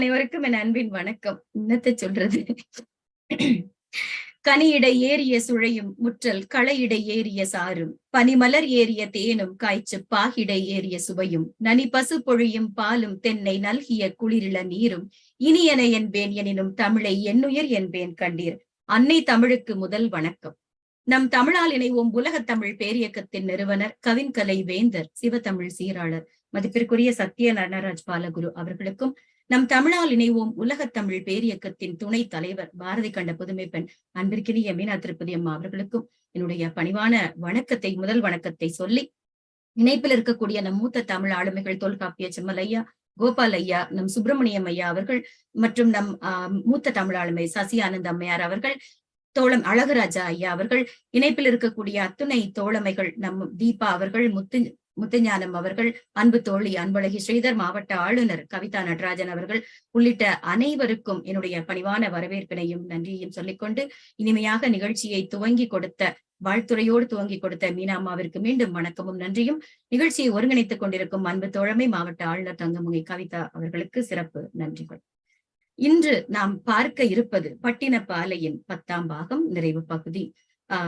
அனைவருக்கும் என் அன்பின் வணக்கம். என்னத்தை சொல்றது? கனியிடை ஏறிய சுழையும் முற்றல் களையிடை ஏறிய சாரும் பனிமலர் ஏறிய தேனும் காய்ச்சு பாகிடை ஏறிய சுவையும் நனி பசு பொழியும் பாலும் தென்னை நல்கிய குளிரிள நீரும் இனியன என்பேன் எனினும் தமிழை என்னுயிர் என்பேன் கண்டீர். அன்னை தமிழுக்கு முதல் வணக்கம். நம் தமிழால் இணைவோம் உலகத் தமிழ் பேரியக்கத்தின் நிறுவனர் கவின்கலை வேந்தர் சிவத்தமிழ் சீராளர் மதிப்பிற்குரிய சத்திய நடராஜ் பாலகுரு அவர்களுக்கும், நம் தமிழால் இணைவோம் உலகத் தமிழ் பேரியக்கத்தின் துணை தலைவர் பாரதி கண்ட புதுமை பெண் அன்பிற்கினிய மீனா திருப்பதி அம்மா அவர்களுக்கும் என்னுடைய பணிவான வணக்கத்தை, முதல் வணக்கத்தை சொல்லி, இணைப்பில் இருக்கக்கூடிய நம் மூத்த தமிழ் ஆளுமைகள் தொல்காப்பிய செம்மல் ஐயா, கோபால் ஐயா, நம் சுப்பிரமணியம் ஐயா அவர்கள் மற்றும் நம் மூத்த தமிழ் ஆளுமை சசி ஆனந்த் அம்மையார் அவர்கள், தோழம் அழகுராஜா ஐயா அவர்கள், இணைப்பில் இருக்கக்கூடிய அத்துணை தோழமைகள், நம் தீபா அவர்கள், முத்துஞானம் அவர்கள், அன்பு தோழி அன்பழகி ஸ்ரீதர், மாவட்ட ஆளுநர் கவிதா நடராஜன் அவர்கள் உள்ளிட்ட அனைவருக்கும் என்னுடைய பணிவான வரவேற்பினையும் நன்றியையும் சொல்லிக்கொண்டு, இனிமையாக நிகழ்ச்சியை துவங்கி கொடுத்த, வாழ்த்துறையோடு துவங்கி கொடுத்த மீனா அம்மாவிற்கு மீண்டும் வணக்கமும் நன்றியும், நிகழ்ச்சியை ஒருங்கிணைத்துக் கொண்டிருக்கும் அன்பு தோழமை மாவட்ட ஆளுநர் தங்கமுகை கவிதா அவர்களுக்கு சிறப்பு நன்றிகள். இன்று நாம் பார்க்க இருப்பது பட்டினப்பாலையின் 10ஆம் பாகம் நிறைவு பகுதி.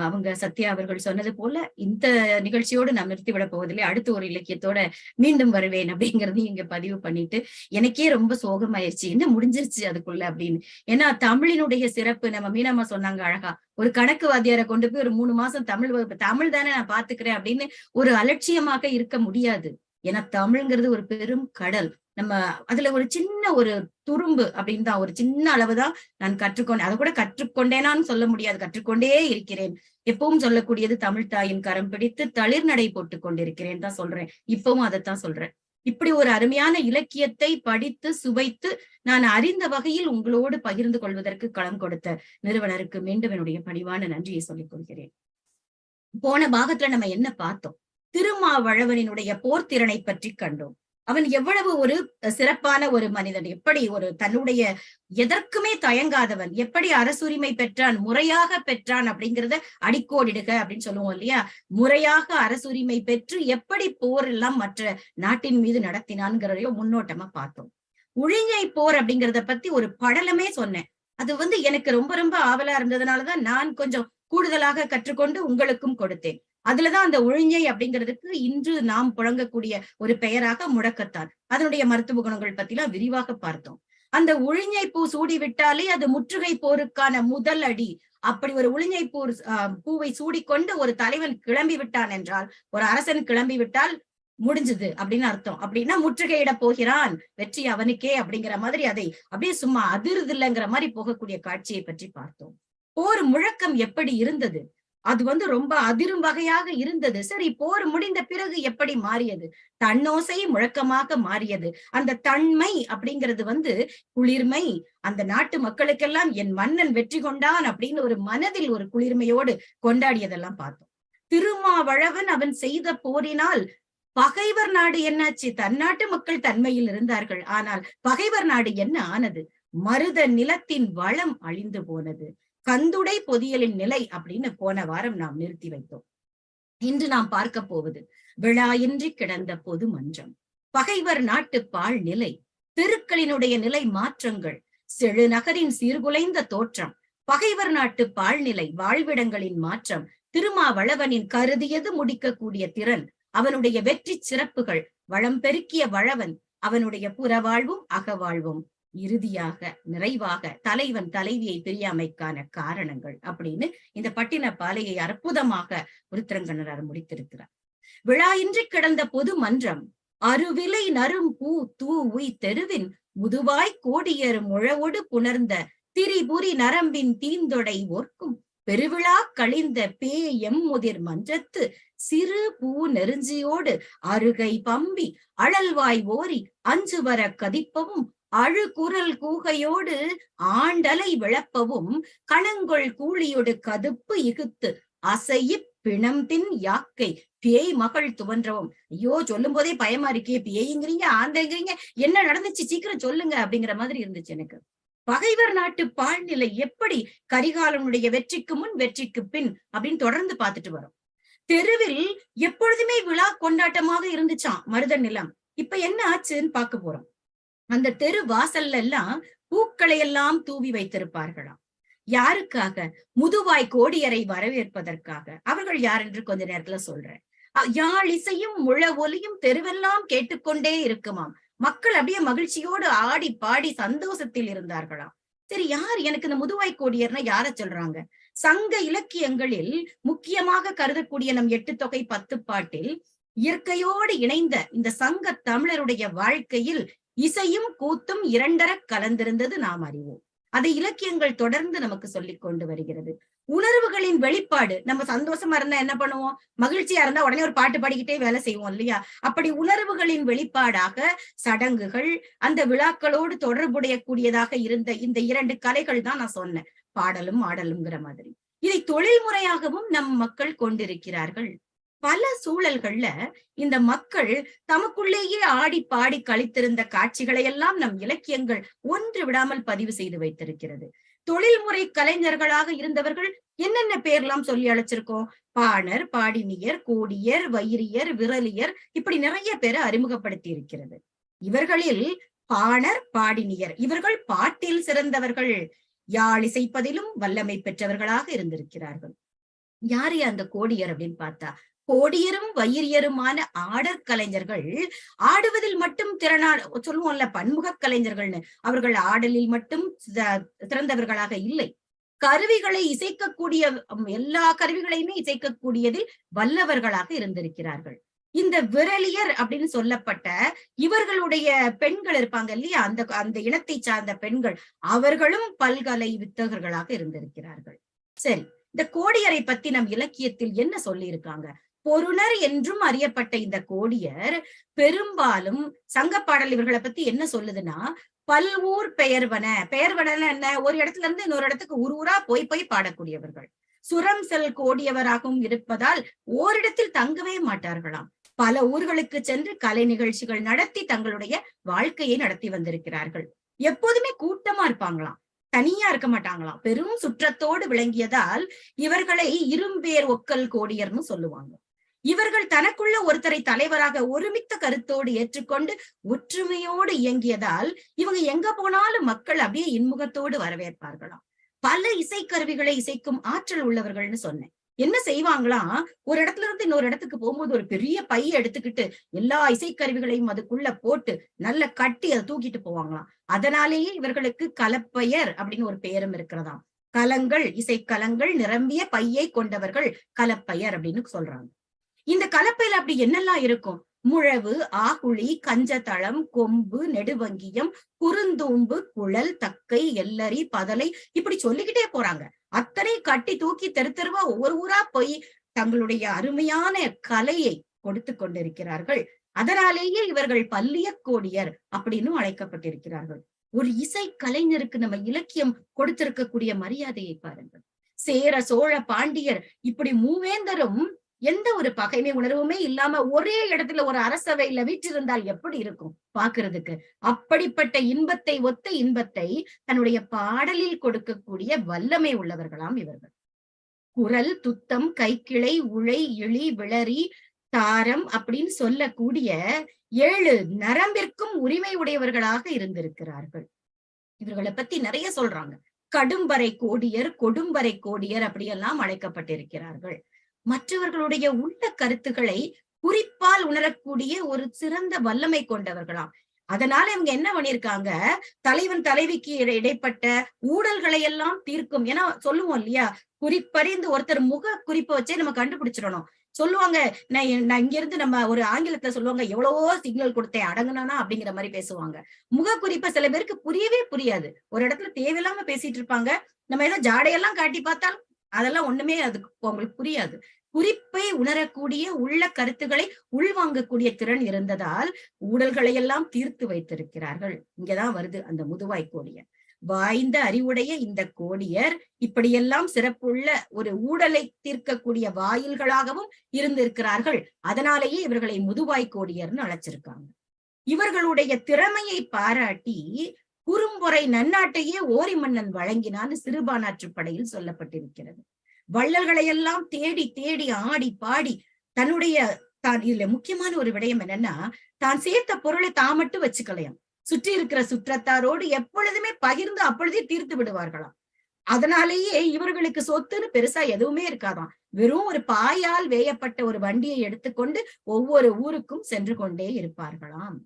அவங்க சத்யா அவர்கள் சொன்னது போல இந்த நிகழ்ச்சியோடு நாம் நிறுத்திவிட போவதில்லை. அடுத்த ஒரு இலக்கியத்தோட மீண்டும் வருவேன் அப்படிங்கறதையும் இங்க பதிவு பண்ணிட்டு, எனக்கே ரொம்ப சோகமாயிருச்சு, என்ன முடிஞ்சிருச்சு அதுக்குள்ள அப்படின்னு. ஏன்னா தமிழினுடைய சிறப்பு, நம்ம மீனம்மா சொன்னாங்க அழகா, ஒரு கணக்கு வாத்தியாரை கொண்டு போய் ஒரு 3 மாசம் தமிழ் வகுப்பு, தமிழ் தானே நான் பாத்துக்கிறேன் அப்படின்னு ஒரு அலட்சியமாக இருக்க முடியாது. ஏன்னா தமிழ்ங்கிறது ஒரு பெரும் கடல். நம்ம அதுல ஒரு சின்ன ஒரு துரும்பு அப்படின்னு தான், ஒரு சின்ன அளவுதான் நான் கற்றுக்கொண்டேன். அதை கூட கற்றுக்கொண்டேனான்னு சொல்ல முடியாது, கற்றுக்கொண்டே இருக்கிறேன். எப்பவும் சொல்லக்கூடியது தமிழ் தாயின் கரம் பிடித்து தளிர் நடை போட்டுக் கொண்டிருக்கிறேன் தான் சொல்றேன். இப்பவும் அதைத்தான் சொல்றேன். இப்படி ஒரு அருமையான இலக்கியத்தை படித்து சுவைத்து நான் அறிந்த வகையில் உங்களோடு பகிர்ந்து கொள்வதற்கு களம் கொடுத்த நிறுவனருக்கு மீண்டும் என்னுடைய பணிவான நன்றியை சொல்லிக் கொள்கிறேன். போன பாகத்துல நம்ம என்ன பார்த்தோம்? திருமாவளவனினுடைய போர்த்திறனை பற்றி கண்டோம். அவன் எவ்வளவு ஒரு சிறப்பான ஒரு மனிதன், எப்படி ஒரு தன்னுடைய எதற்குமே தயங்காதவன், எப்படி அரசுரிமை பெற்றான், முறையாக பெற்றான் அப்படிங்கிறத அடிக்கோடிடுக அப்படின்னு சொல்லுவோம் இல்லையா? முறையாக அரசுரிமை பெற்று எப்படி போர் எல்லாம் மற்ற நாட்டின் மீது நடத்தினான்ங்கிறதையும் முன்னோட்டமா பார்த்தோம். உழிஞை போர் அப்படிங்கிறத பத்தி ஒரு படலமே சொன்னேன். அது எனக்கு ரொம்ப ரொம்ப ஆவலா இருந்ததுனாலதான் நான் கொஞ்சம் கூடுதலாக கற்றுக்கொண்டு உங்களுக்கும் கொடுத்தேன். அதுலதான் அந்த உழிஞை அப்படிங்கிறதுக்கு இன்று நாம் புழங்கக்கூடிய ஒரு பெயராக முழக்கத்தான். அதனுடைய மருத்துவ குணங்கள் பத்தி எல்லாம் விரிவாக பார்த்தோம். அந்த உழிஞை பூ சூடி விட்டாலே அது முற்றுகை போருக்கான முதல் அடி. அப்படி ஒரு உழிஞை பூவை சூடிக்கொண்டு ஒரு தலைவன் கிளம்பி விட்டான் என்றால், ஒரு அரசன் கிளம்பி விட்டால் முடிஞ்சது அப்படின்னு அர்த்தம். அப்படின்னா முற்றுகையிட போகிறான், வெற்றி அவனுக்கே அப்படிங்கிற மாதிரி, அதை அப்படியே சும்மா அதிர்து இல்லைங்கிற மாதிரி போகக்கூடிய காட்சியை பற்றி பார்த்தோம். போர் முழக்கம் எப்படி இருந்தது? அது ரொம்ப அதிரும் வகையாக இருந்தது. சரி, போர் முடிந்த பிறகு எப்படி மாறியது? தன்னோசை முழக்கமாக மாறியது. அந்த தன்மை அப்படிங்கிறது குளிர்மை. அந்த நாட்டு மக்களுக்கெல்லாம் என் மன்னன் வெற்றி கொண்டான் அப்படின்னு ஒரு மனதில் ஒரு குளிர்மையோடு கொண்டாடியதெல்லாம் பார்த்தோம். திருமாவளவன் அவன் செய்த போரினால் பகைவர் நாடு என்னாச்சு? தன்னாட்டு மக்கள் தன்மையில் இருந்தார்கள். ஆனால் பகைவர் நாடு என்ன ஆனது? மருத நிலத்தின் வளம் அழிந்து போனது. கந்துடை பொதியலின் நிலை அப்படின்னு போன வாரம் நாம் நிறுத்தி வைத்தோம். இன்று நாம் பார்க்க போவது விழாயின்றி கிடந்த பொது மன்றம், பகைவர் நாட்டு பால் நிலை, தெருக்களினுடைய நிலை மாற்றங்கள், செழுநகரின் சீர்குலைந்த தோற்றம், பகைவர் நாட்டு பால்நிலை, வாழ்விடங்களின் மாற்றம், திருமாவளவனின் கருதியது முடிக்கக்கூடிய திறன், அவனுடைய வெற்றி சிறப்புகள், வளம் பெருக்கிய வளவன், அவனுடைய புறவாழ்வும் அகவாழ்வும், இறுதியாக நிறைவாக தலைவன் தலைவியை பிரியாமைக்கான காரணங்கள் அப்படின்னு இந்த பட்டினப்பாலையை அற்புதமாக உருத்திரங்கண்ணர் முடித்திருக்கிறார். விழாயின்றி கிடந்த பொது மன்றம், அருவிலை நரும் பூ தூ உய் தெருவின் முதுவாய் கோடியர் முழவொடு புணர்ந்த திரிபுரி நரம்பின் தீந்தொடை ஓர்க்கும் பெருவிழா கழிந்த முதிர் மன்றத்து சிறு பூ நெருஞ்சியோடு அருகை பம்பி அழல்வாய் ஓரி அஞ்சு வர கதிப்பவும் அழுகுரல் கூகையோடு ஆண்டலை விளப்பவும் கணங்கொள் கூலியோடு கதுப்பு இகுத்து அசையிப் பிணம்தின் யாக்கை பேய் மகள் துவன்றவும். ஐயோ, சொல்லும் போதே பயமா இருக்கே, பேய்ங்கிறீங்க ஆந்தைங்கிறீங்க, என்ன நடந்துச்சு சீக்கிரம் சொல்லுங்க அப்படிங்கிற மாதிரி இருந்துச்சு எனக்கு. பகைவர் நாட்டு பால்நிலை எப்படி கரிகாலனுடைய வெற்றிக்கு முன் வெற்றிக்கு பின் அப்படின்னு தொடர்ந்து பார்த்துட்டு வரும். தெருவில் எப்பொழுதுமே விழா கொண்டாட்டமாக இருந்துச்சான் மருத நிலம். இப்ப என்ன ஆச்சுன்னு பார்க்க போறோம். அந்த தெரு வாசல்ல எல்லாம் பூக்களை எல்லாம் தூவி வைத்திருப்பார்களாம். யாருக்காக? முதுவாய் கோடியரை வரவேற்பதற்காக. அவர்கள் யார் என்று கொஞ்ச நேரத்துல சொல்றேன். யாழ் இசையும் முழ ஒலியும் தெருவெல்லாம் கேட்டுக்கொண்டே இருக்குமாம். மக்கள் அப்படியே மகிழ்ச்சியோடு ஆடி பாடி சந்தோஷத்தில் இருந்தார்களாம். சரி, யார் எனக்கு இந்த முதுவாய் கோடியர்னா யார சொல்றாங்க? சங்க இலக்கியங்களில் முக்கியமாக கருதக்கூடிய நம் 8 தொகை 10 பாட்டில் இயற்கையோடு இணைந்த இந்த சங்க தமிழருடைய வாழ்க்கையில் இசையும் கூத்தும் இரண்டர கலந்திருந்தது நாம் அறிவோம். அதை இலக்கியங்கள் தொடர்ந்து நமக்கு சொல்லிக் கொண்டு வருகிறது. உணர்வுகளின் வெளிப்பாடு. நம்ம சந்தோஷமா இருந்தா என்ன பண்ணுவோம்? மகிழ்ச்சியா இருந்தா உடனே ஒரு பாட்டு பாடிக்கிட்டே வேலை செய்வோம் இல்லையா? அப்படி உணர்வுகளின் வெளிப்பாடாக சடங்குகள், அந்த விழாக்களோடு தொடர்புடைய கூடியதாக இருந்த இந்த 2 கலைகள் தான் நான் சொன்னேன், பாடலும் ஆடலும்ங்கிற மாதிரி. இதை தொழில் முறையாகவும் நம் மக்கள் கொண்டிருக்கிறார்கள். பல சூழல்கள்ல இந்த மக்கள் தமக்குள்ளேயே ஆடி பாடி கழித்திருந்த காட்சிகளை எல்லாம் நம் இலக்கியங்கள் ஒன்று விடாமல் பதிவு செய்து வைத்திருக்கிறது. தொழில்முறை கலைஞர்களாக இருந்தவர்கள் என்னென்ன பேர்லாம் சொல்லி அழைச்சிருக்கோம்? பாணர், பாடினியர், கோடியர், வைரியர், விரலியர், இப்படி நிறைய பேரை அறிமுகப்படுத்தி இருக்கிறது. இவர்களில் பாணர், பாடினியர் இவர்கள் பாட்டில் சிறந்தவர்கள், யாழ் இசைப்பதிலும் வல்லமை பெற்றவர்களாக இருந்திருக்கிறார்கள். யாரு அந்த கோடியர் அப்படின்னு பார்த்தா, கோடியரும் வைரியருமான ஆடற் கலைஞர்கள் ஆடுவதில் மட்டும் சொல்லுவோம்ல பன்முக கலைஞர்கள்னு, அவர்கள் ஆடலில் மட்டும் சிறந்தவர்களாக இல்லை, கருவிகளை இசைக்கக்கூடிய எல்லா கருவிகளையுமே இசைக்கக்கூடியதில் வல்லவர்களாக இருந்திருக்கிறார்கள். இந்த விரலியர் அப்படின்னு சொல்லப்பட்ட இவர்களுடைய பெண்கள் இருப்பாங்க இல்லையா, அந்த இனத்தை சார்ந்த பெண்கள், அவர்களும் பல்கலை வித்தகர்களாக இருந்திருக்கிறார்கள். சரி, இந்த கோடியரை பத்தி நம் இலக்கியத்தில் என்ன சொல்லி இருக்காங்க? பொருணர் என்றும் அறியப்பட்ட இந்த கோடியர் பெரும்பாலும் சங்கப்பாடல் இவர்களை பத்தி என்ன சொல்லுதுன்னா, பல்ஊர் பெயர்வன. பெயர்வன என்ன? ஒரு இடத்துல இருந்து இன்னொரு இடத்துக்கு ஊரா போய் போய் பாடக்கூடியவர்கள். சுரம் செல் கோடியவராகவும் இருப்பதால் ஓரிடத்தில் தங்கவே மாட்டார்களாம். பல ஊர்களுக்கு சென்று கலை நிகழ்ச்சிகள் நடத்தி தங்களுடைய வாழ்க்கையை நடத்தி வந்திருக்கிறார்கள். எப்போதுமே கூட்டமா இருப்பாங்களாம், தனியா இருக்க மாட்டாங்களாம். பெரும் சுற்றத்தோடு விளங்கியதால் இவர்களை இரும்பேர் ஒக்கல் கோடியர்னு சொல்லுவாங்க. இவர்கள் தனக்குள்ள ஒருத்தரை தலைவராக ஒருமித்த கருத்தோடு ஏற்றுக்கொண்டு ஒற்றுமையோடு இயங்கியதால் இவங்க எங்க போனாலும் மக்கள் அப்படியே இன்முகத்தோடு வரவேற்பார்களாம். பல இசைக்கருவிகளை இசைக்கும் ஆற்றல் உள்ளவர்கள்னு சொன்னேன். என்ன செய்வாங்களாம், ஒரு இடத்துல இருந்து இன்னொரு இடத்துக்கு போகும்போது ஒரு பெரிய பைய எடுத்துக்கிட்டு எல்லா இசைக்கருவிகளையும் அதுக்குள்ள போட்டு நல்ல கட்டி அதை தூக்கிட்டு போவாங்களாம். அதனாலேயே இவர்களுக்கு கலப்பையர் அப்படின்னு ஒரு பெயரும் இருக்கிறதாம். கலங்கள், இசைக்கலங்கள் நிரம்பிய பையை கொண்டவர்கள் கலப்பையர் அப்படின்னு சொல்றாங்க. இந்த கலப்பையில அப்படி என்னெல்லாம் இருக்கும்? முழவு, ஆகுழி, கஞ்சதளம், கொம்பு, நெடுவங்கியம், குறுந்தூம்பு, குழல், தக்கை, எல்லரி, பதலை, இப்படி சொல்லிக்கிட்டே போறாங்க. அத்தனை கட்டி தூக்கி தெரு தெருவா ஒவ்வொரு ஊரா போய் தங்களுடைய அருமையான கலையை கொடுத்து கொண்டிருக்கிறார்கள். அதனாலேயே இவர்கள் பல்லிய கோடியர் அப்படின்னு அழைக்கப்பட்டிருக்கிறார்கள். ஒரு இசை கலைஞருக்கு நம்ம இலக்கியம் கொடுத்திருக்கக்கூடிய மரியாதையை பாருங்கள். சேர, சோழ, பாண்டியர் இப்படி மூவேந்தரும் எந்த ஒரு பகைமை உணர்வுமே இல்லாம ஒரே இடத்துல ஒரு அரசவையில வீற்றிருந்தால் எப்படி இருக்கும் பாக்குறதுக்கு? அப்படிப்பட்ட இன்பத்தை ஒத்த இன்பத்தை தன்னுடைய பாடலில் கொடுக்கக்கூடிய வல்லமை உள்ளவர்களாம் இவர்கள். குரல், துத்தம், கைக்கிளை, உழை, இழி, விளரி, தாரம் அப்படின்னு சொல்லக்கூடிய 7 நரம்பிற்கும் உரிமை உடையவர்களாக இருந்திருக்கிறார்கள். இவர்களை பத்தி நிறைய சொல்றாங்க. கடும்பறை கோடியர், கொடும்பறை கோடியர் அப்படியெல்லாம் அழைக்கப்பட்டிருக்கிறார்கள். மற்றவர்களுடைய உள்ள கருத்துக்களை குறிப்பால் உணரக்கூடிய ஒரு சிறந்த வல்லமை கொண்டவர்களாம். அதனால இவங்க என்ன பண்ணிருக்காங்க, தலைவன் தலைவிக்கு இடைப்பட்ட ஊழல்களை எல்லாம் தீர்க்கும். ஏன்னா சொல்லுவோம் இல்லையா, குறிப்பறிந்து ஒருத்தர் முக குறிப்பை வச்சே நம்ம கண்டுபிடிச்சிடணும். சொல்லுவாங்க, நான் இங்க இருந்து நம்ம ஒரு ஆங்கிலத்துல சொல்லுவாங்க, எவ்வளவோ சிக்னல் கொடுத்தேன் அடங்குனானா அப்படிங்கிற மாதிரி பேசுவாங்க. முக குறிப்பை சில பேருக்கு புரியவே புரியாது. ஒரு இடத்துல தேவையில்லாம பேசிட்டு இருப்பாங்க. நம்ம ஏதோ ஜாடையெல்லாம் காட்டி பார்த்தாலும் அதெல்லாம் ஒண்ணுமே அதுக்கு உங்களுக்கு புரியாது. குறிப்பை உணரக்கூடிய உள்ள கருத்துக்களை உள்வாங்கக்கூடிய திறன் இருந்ததால் ஊழல்களை எல்லாம் தீர்த்து வைத்திருக்கிறார்கள். இங்கதான் வருது அந்த முதுவாய் கோடியர். வாய்ந்த அறிவுடைய இந்த கோடியர் இப்படியெல்லாம் சிறப்புள்ள ஒரு ஊழலை தீர்க்கக்கூடிய வாயில்களாகவும் இருந்திருக்கிறார்கள். அதனாலேயே இவர்களை முதுவாய் கோடியர்னு அழைச்சிருக்காங்க. இவர்களுடைய திறமையை பாராட்டி குறும்பொறை நன்னாட்டையே ஓரி மன்னன் வழங்கினான்னு சிறுபானாற்றுப்படையில் சொல்லப்பட்டிருக்கிறது. வள்ளல்களை எல்லாம் தேடி தேடி ஆடி பாடி தன்னுடைய இதுல முக்கியமான ஒரு விடயம் என்னன்னா, தான் சேர்த்த பொருளை தான் மட்டும் வச்சுக்கலையாம். சுற்றி இருக்கிற சுற்றத்தாரோடு எப்பொழுதுமே பகிர்ந்து அப்பொழுதே தீர்த்து விடுவார்களாம். அதனாலேயே இவர்களுக்கு சொத்துன்னு பெருசா எதுவுமே இருக்காதாம். வெறும் ஒரு பாயால் வேயப்பட்ட ஒரு வண்டியை எடுத்துக்கொண்டு ஒவ்வொரு ஊருக்கும் சென்று கொண்டே இருப்பார்களாம்.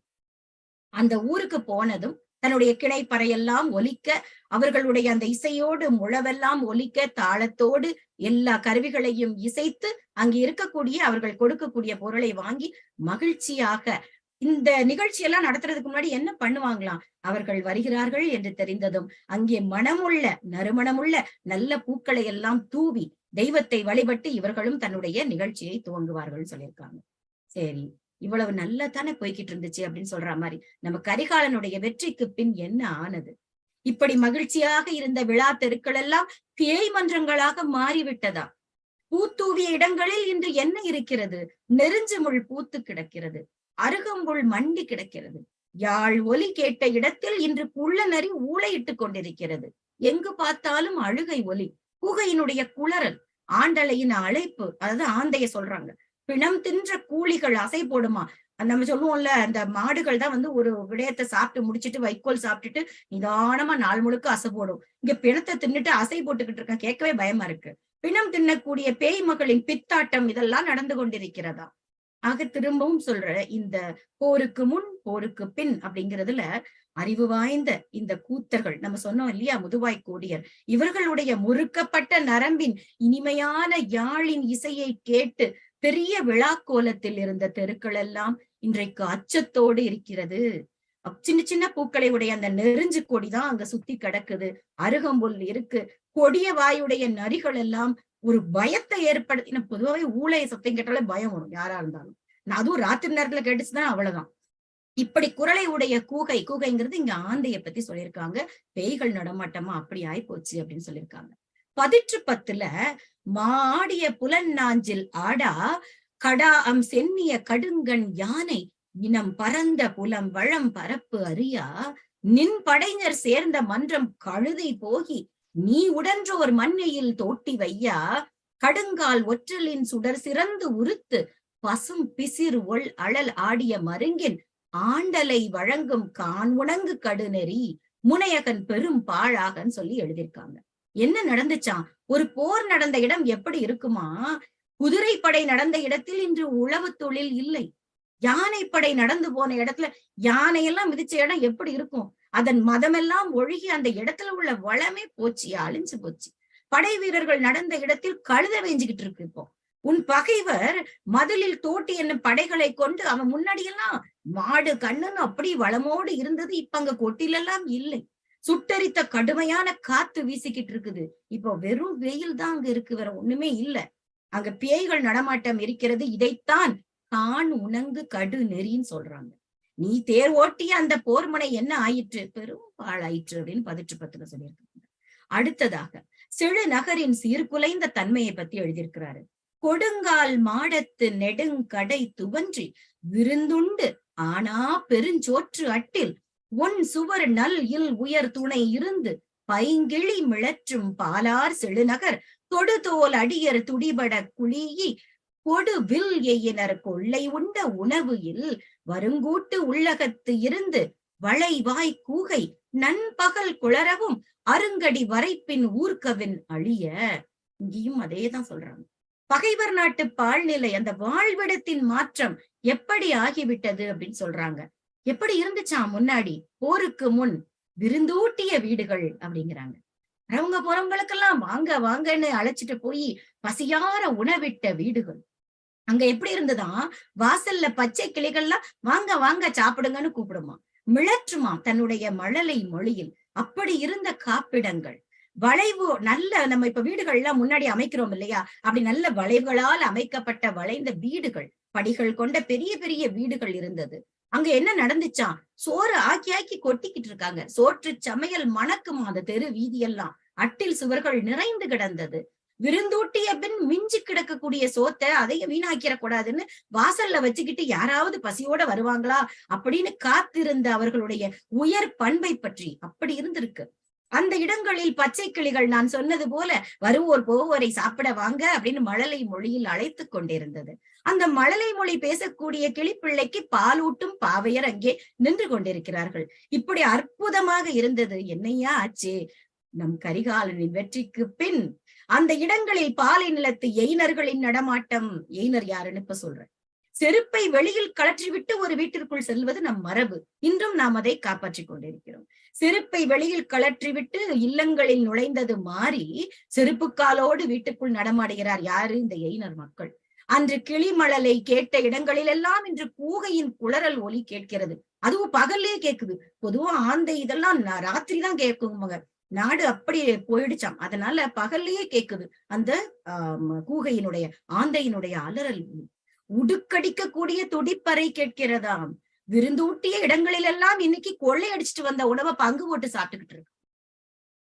அந்த ஊருக்கு போனதும் தன்னுடைய கிளைப்பறையெல்லாம் ஒலிக்க, அவர்களுடைய அந்த இசையோடு முழவெல்லாம் ஒலிக்க, தாளத்தோடு எல்லா கருவிகளையும் இசைத்து அங்கு இருக்கக்கூடிய அவர்கள் கொடுக்கக்கூடிய பொருளை வாங்கி மகிழ்ச்சியாக இந்த நிகழ்ச்சியெல்லாம் நடத்துறதுக்கு முன்னாடி என்ன பண்ணுவாங்களாம், அவர்கள் வருகிறார்கள் என்று தெரிந்ததும் அங்கே மனமுள்ள நறுமணமுள்ள நல்ல பூக்களை எல்லாம் தூவி தெய்வத்தை வழிபட்டு இவர்களும் தன்னுடைய நிகழ்ச்சியை துவங்குவார்கள் சொல்லியிருக்காங்க. சரி, இவ்வளவு நல்லா தானே போய்கிட்டு இருந்துச்சு அப்படின்னு சொல்ற மாதிரி நம்ம கரிகாலனுடைய வெற்றிக்கு பின் என்ன ஆனது? இப்படி மகிழ்ச்சியாக இருந்த விழா தெருக்கள் எல்லாம் பேய் மன்றங்களாக மாறிவிட்டதா? பூத்தூவிய இடங்களில் இன்று என்ன இருக்கிறது? நெருஞ்சு முள் பூத்து கிடக்கிறது, அருகம்புல் மண்டி கிடக்கிறது. யாழ் ஒலி கேட்ட இடத்தில் இன்று குள்ள நரி ஊளையிட்டுக் கொண்டிருக்கிறது. எங்கு பார்த்தாலும் அழுகை ஒலி, கூகையினுடைய குளறல், ஆண்டலையின் அழைப்பு, அதாவது ஆந்தைய சொல்றாங்க. பிணம் தின்ற கூலிகள் அசை போடுமா. நம்ம சொல்லுவோம்ல, அந்த மாடுகள் தான் ஒரு விடயத்தை சாப்பிட்டு முடிச்சிட்டு வைக்கோல் சாப்பிட்டுட்டு நிதானமா நாள் முழுக்க அசை போடும். இங்க பிணத்தை தின்னுட்டு அசை போட்டுக்கிட்டு இருக்க, கேட்கவே பயமா இருக்கு. பிணம் தின்னக்கூடிய பேய் மகளின் பித்தாட்டம் இதெல்லாம் நடந்து கொண்டிருக்கிறதா? ஆக திரும்பவும் சொல்ற, இந்த போருக்கு முன் போருக்கு பின் அப்படிங்கிறதுல அறிவு வாய்ந்த இந்த கூத்தர்கள், நம்ம சொன்னோம் இல்லையா, முதுவாய் கோடியர், இவர்களுடைய முறுக்கப்பட்ட நரம்பின் இனிமையான யாழின் இசையை கேட்டு பெரிய விழாக்கோலத்தில் இருந்த தெருக்கள் எல்லாம் இன்றைக்கு அச்சத்தோடு இருக்கிறது. சின்ன சின்ன பூக்களை உடைய அந்த நெருஞ்சு கொடிதான் அங்க சுத்தி கிடக்குது, அருகம்புல் இருக்கு, கொடிய வாயுடைய நரிகள் எல்லாம் ஒரு பயத்தை ஏற்படுத்தி. பொதுவாகவே ஊளைய சத்தம் கேட்டாலே பயம் வரும் யாரா இருந்தாலும். அதுவும் ராத்திரி நேரத்துல கேட்டுச்சுதான் அவ்வளவுதான். இப்படி குரலை உடைய கூகை, கூகைங்கிறது இங்க ஆந்தைய பத்தி சொல்லியிருக்காங்க. பேய்கள் நடமாட்டமா அப்படி ஆய் போச்சு அப்படின்னு சொல்லியிருக்காங்க. 10 மாடிய புலன்னாஞ்சில் ஆடா கடா சென்னிய கடுங்கண் யானை இனம் பரந்த புலம் வளம் பரப்பு அறியா நின் படைஞர் சேர்ந்த மன்றம் கழுதை போகி நீ உடன்றோர் மண்ணையில் தோட்டி வையா கடுங்கால் ஒற்றலின் சுடர் சிறந்து உறுத்து பசும் பிசிறு ஒள் அழல் ஆடிய மருங்கின் ஆண்டலை வழங்கும் கான் உணங்கு கடுநெறி முனையகன் பெரும் பாழாகன்னு சொல்லி எழுதியிருக்காங்க. என்ன நடந்துச்சான்? ஒரு போர் நடந்த இடம் எப்படி இருக்குமா? குதிரைப்படை நடந்த இடத்தில் இன்று உழவு தொழில் இல்லை. யானைப்படை நடந்து போன இடத்துல யானையெல்லாம் மிதிச்ச இடம் எப்படி இருக்கும்? அதன் மதமெல்லாம் ஒழுகி அந்த இடத்துல உள்ள வளமே போச்சு, அழிஞ்சு போச்சு. படை வீரர்கள் நடந்த இடத்தில் கழுத வேஞ்சுகிட்டு இருக்கு. இப்போ உன் பகைவர் மதிலில் தோட்டி என்னும் படைகளை கொண்டு அவன் முன்னாடியெல்லாம் மாடு கண்ணுன்னு அப்படி வளமோடு இருந்தது. இப்ப அங்க கொட்டிலெல்லாம் இல்லை. சுட்டரித்த கடுமையான காத்து வீசிக்கிட்டு இருக்குது. இப்போ வெறும் வெயில் தான் அங்க இருக்கு, வேற ஒண்ணுமே இல்ல. அங்க பேய்கள் நடமாட்டம் இருக்கிறது. இதைத்தான் கான் உணங்கு கடு நெறின்னு சொல்றாங்க. நீ தேர் ஓட்டிய அந்த போர்முனை என்ன ஆயிற்று? பெரும் பாழாயிற்று அப்படின்னு 10 சொல்லியிருக்காங்க. அடுத்ததாக செழு நகரின் சீர்குலைந்த தன்மையை பத்தி எழுதியிருக்கிறாரு. கொடுங்கால் மாடத்து நெடுங்கடை துவன்றி விருந்துண்டு ஆனா பெருஞ்சோற்று அட்டில் ஒன் சுவர் நல் இல் உயர் துணை இருந்து பைங்கிழி மிளற்றும் பாலார் செழுநகர் தொடுதோல் அடியர் துடிபட குழியி கொடு வில் எயினர் கொள்ளை உண்ட உணவு இல் வருங்கூட்டு உள்ளகத்து இருந்து வளைவாய் கூகை நண்பகல் குளரவும் அருங்கடி வரைப்பின் ஊர்கவின் அழிய. இங்கேயும் அதேதான் சொல்றாங்க. பகைவர் நாட்டு பாழ்நிலை, அந்த வாழ்விடத்தின் மாற்றம் எப்படி ஆகிவிட்டது அப்படின்னு சொல்றாங்க. எப்படி இருந்துச்சாம் முன்னாடி போருக்கு முன்? விருந்தூட்டிய வீடுகள் அப்படிங்கிறாங்க. வரவங்க போறவங்களுக்கெல்லாம் வாங்க வாங்கன்னு அழைச்சிட்டு போய் பசியார உணவிட்ட வீடுகள். அங்க எப்படி இருந்ததுதான், வாசல்ல பச்சை கிளிகள்லாம் வாங்க வாங்க சாப்பிடுங்கன்னு கூப்பிடுமா, மிளற்றுமா தன்னுடைய மழலை மொழியில். அப்படி இருந்த காப்பிடங்கள், வளைவு நல்ல, நம்ம இப்ப வீடுகள் எல்லாம் முன்னாடி அமைக்கிறோம் இல்லையா, அப்படி நல்ல வளைவுகளால் அமைக்கப்பட்ட வளைந்த வீடுகள், படிகள் கொண்ட பெரிய பெரிய வீடுகள் இருந்தது. அங்க என்ன நடந்துச்சான்? சோறு ஆக்கி ஆக்கி கொட்டிக்கிட்டு இருக்காங்க. சோற்று சமையல் மணக்குமா அந்த தெரு வீதியெல்லாம். அட்டில் சுவர்கள் நிறைந்து கிடந்தது. விருந்தூட்டிய பின் மிஞ்சி கிடக்கக்கூடிய சோத்தை அதையும் வீணாக்கிடக்கூடாதுன்னு வாசல்ல வச்சுக்கிட்டு யாராவது பசியோட வருவாங்களா அப்படின்னு காத்திருந்த அவர்களுடைய உயர் பண்பை பற்றி அப்படி இருந்திருக்கு. அந்த இடங்களில் பச்சை கிளிகள் நான் சொன்னது போல வருவோர் போவோரை சாப்பிட வாங்க அப்படின்னு மழலை மொழியில் அழைத்து கொண்டிருந்தது. அந்த மழலை மொழி பேசக்கூடிய கிளிப்பிள்ளைக்கு பாலூட்டும் பாவையர் அங்கே நின்று கொண்டிருக்கிறார்கள். இப்படி அற்புதமாக இருந்தது. என்னையா ஆச்சு? நம் கரிகாலனின் வெற்றிக்கு பின் அந்த இடங்களில் பாலை நிலத்து எயினர்களின் நடமாட்டம். எயினர் யாருன்னு இப்ப சொல்றேன். செருப்பை வெளியில் கழற்றிவிட்டு ஒரு வீட்டிற்குள் செல்வது நம் மரபு. இன்றும் நாம் அதை காப்பாற்றிக் கொண்டிருக்கிறோம். செருப்பை வெளியில் கழற்றிவிட்டு இல்லங்களில் நுழைந்தது மாறி செருப்புக்காலோடு வீட்டுக்குள் நடமாடுகிறார் யாரு? இந்த எயினர் மக்கள். அன்று கிளிமழலை கேட்ட இடங்களில் எல்லாம் இன்று கூகையின் குளறல் ஒலி கேட்கிறது. அதுவும் பகல்லே கேக்குது. பொதுவா ஆந்தை இதெல்லாம் ராத்திரி தான் கேட்குங்க. நாடு அப்படி போயிடுச்சாம். அதனால பகல்லையே கேக்குது அந்த கூகையினுடைய ஆந்தையினுடைய அலறல். உடுக்கடிக்கக்கூடிய துடிப்பறை கேட்கிறதாம். விருந்தூட்டிய இடங்களில் எல்லாம் இன்னைக்கு கொள்ளையடிச்சிட்டு வந்த உணவை பங்கு போட்டு சாப்பிட்டுக்கிட்டு இருக்கு.